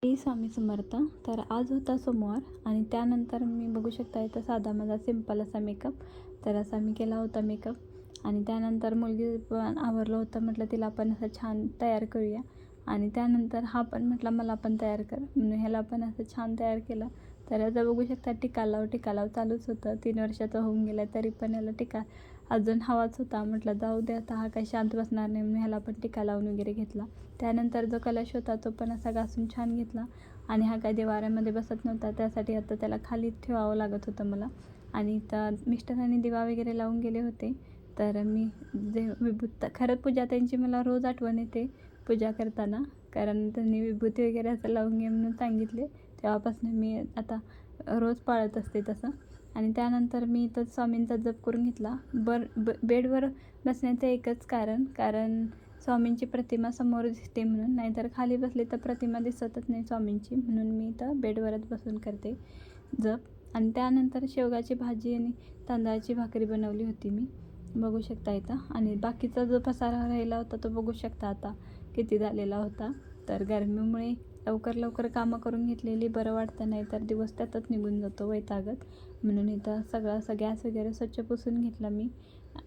श्री स्वामी समर्थ. तर आज होता सोमवार आणि त्यानंतर मी बघू शकता इथं साधा माझा सिंपल असा मेकअप. तर असा मी केला होता मेकअप आणि त्यानंतर मुलगी पण आवरलं होतं. म्हटलं तिला पण असं छान तयार करूया आणि त्यानंतर हा पण म्हटला मला पण तयार कर म्हणून ह्याला पण असं छान तयार केलं. तर याचा बघू शकता टिका लाव चालूच होतं. 3 वर्षाचं होऊन गेलं तरी पण याला टिका अजून हवाच होता. म्हटलं जाऊ दे आता, हा काही शांत बसणार नाही म्हणून ह्याला पण टिका लावून वगैरे घेतला. त्यानंतर जो कलश होता तो पण असा घासून छान घेतला आणि हा काय देवाऱ्यामध्ये बसत नव्हता, त्यासाठी आता त्याला खाली ठेवावं लागत होतं मला. आणि तर मिस्टरांनी दिवा वगैरे लावून गेले होते. तर मी जे विभूत खरंच पूजा त्यांची मला रोज आठवण येते पूजा करताना, कारण त्यांनी विभूती वगैरे असं लावून घे म्हणून सांगितले. तेव्हापासून मी आता रोज पाळत असते तसं. आणि त्यानंतर मी इथं स्वामींचा जप करून घेतला. बेडवर बसण्याचं एकच कारण स्वामींची प्रतिमा समोर दिसते म्हणून, नाहीतर खाली बसले तर प्रतिमा दिसतच नाही स्वामींची, म्हणून मी इथं बेडवरच बसून करते जप. आणि त्यानंतर शेवगाची भाजी आणि तांदळाची भाकरी बनवली होती मी, बघू शकता इथं. आणि बाकीचा जो पसारा राहिला होता तो बघू शकता आता किती झालेला होता. तर गरमीमुळे लवकर कामं करून घेतलेली बरं वाटतं, नाही तर दिवस त्यातच निघून जातो वैतागत. म्हणून इथं सगळं असं गॅस वगैरे स्वच्छ पुसून घेतला मी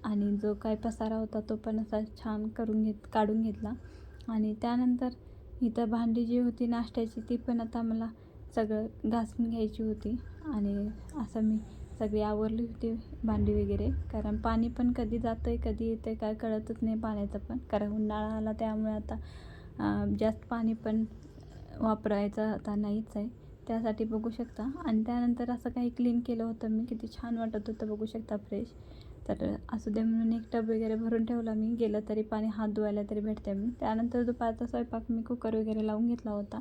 आणि जो काय पसारा होता तो पण असा छान काढून घेतला. आणि त्यानंतर इथं भांडी जी होती नाश्त्याची ती पण आता मला सगळं घासून घ्यायची होती. आणि असं मी सगळी आवरली होती भांडी वगैरे, कारण पाणी पण कधी जातं आहे कधी येतं आहे काय कळतच नाही पाण्याचं पण, कारण उन्हाळा आला त्यामुळे आता जास्त पाणी पण वापरायचं आता नाहीच आहे, त्यासाठी बघू शकता. आणि त्यानंतर असं काही क्लीन केलं होतं मी, किती छान वाटत होतं बघू शकता फ्रेश. तर असू दे म्हणून एक टब वगैरे भरून ठेवला मी, गेलं तरी पाणी हात धुवायला तरी भेटते मी. त्यानंतर दुपारचा स्वयंपाक मी कुकर वगैरे लावून घेतला होता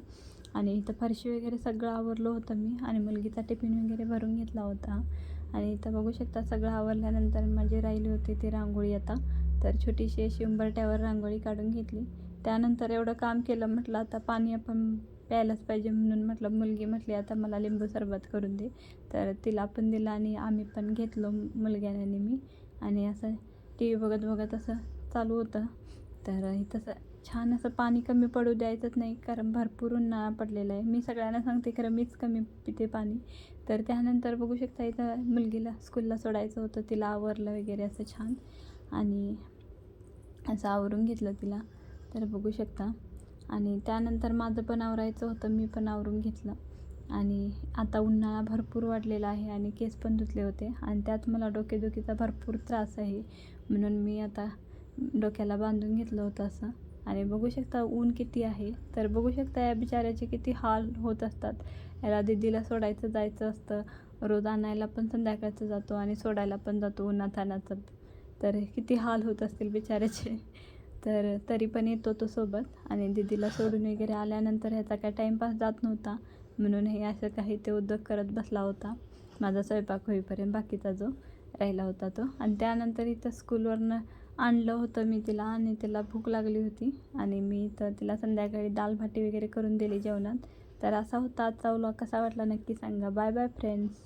आणि इथं फरशी वगैरे सगळं आवरलं होतं मी आणि मुलगीचा टिफिन वगैरे भरून घेतला होता. आणि इथं बघू शकता सगळं आवरल्यानंतर माझी राहिली होती ती रांगोळी आता. तर छोटीशी अशी उंबरठ्यावर रांगोळी काढून घेतली. त्यानंतर एवढं काम केलं, म्हटलं आता पाणी आपण प्यायलाच पाहिजे, म्हणून म्हटलं मुलगी म्हटली आता मला लिंबू सरबत करून दे. तर तिला पण दिलं आणि आम्ही पण घेतलो मुलग्याने आणि मी. आणि असं टी व्ही बघत असं चालू होतं. तर तसं छान असं पाणी कमी पडू द्यायचंच नाही, कारण भरपूर उन्हाळा पडलेला आहे. मी सगळ्यांना सांगते खरं मीच कमी पिते पाणी. तर त्यानंतर बघू शकता इथं मुलगीला स्कूलला सोडायचं होतं, तिला आवरलं वगैरे असं छान आणि असं आवरून घेतलं तिला. तर बघू शकता. आणि त्यानंतर माझं पण आवरायचं होतं, मी पण आवरून घेतलं. आणि आता उन्हाळा भरपूर वाढलेला आहे आणि केस पण धुतले होते आणि त्यात मला डोकेदुखीचा भरपूर त्रास आहे, म्हणून मी आता डोक्याला बांधून घेतलं होतं असं. आणि बघू शकता ऊन किती आहे. तर बघू शकता या बिचाऱ्याचे किती हाल होत असतात. याला दीदीला सोडायचं जायचं असतं, रोज आणायला पण संध्याकाळचं जातो आणि सोडायला पण जातो उन्हातान्हाचं. तर किती हाल होत असतील बिचाऱ्याचे. तर तरी पण येतो तो सोबत आणि दीदीला सोडून वगैरे आल्यानंतर ह्याचा काय टाईमपास जात नव्हता, म्हणून हे असं काही ते उद्योग करत बसला होता माझा स्वयंपाक होईपर्यंत, बाकीचा जो राहिला होता तो. आणि त्यानंतर इथं स्कूलवरनं आणलं होतं मी तिला आणि तिला भूक लागली होती आणि मी तर तिला संध्याकाळी दाल भाटी वगैरे करून दिली जेवणात. तर असा होता आजचा व्लॉग. कसा वाटला नक्की सांगा. Bye bye friends.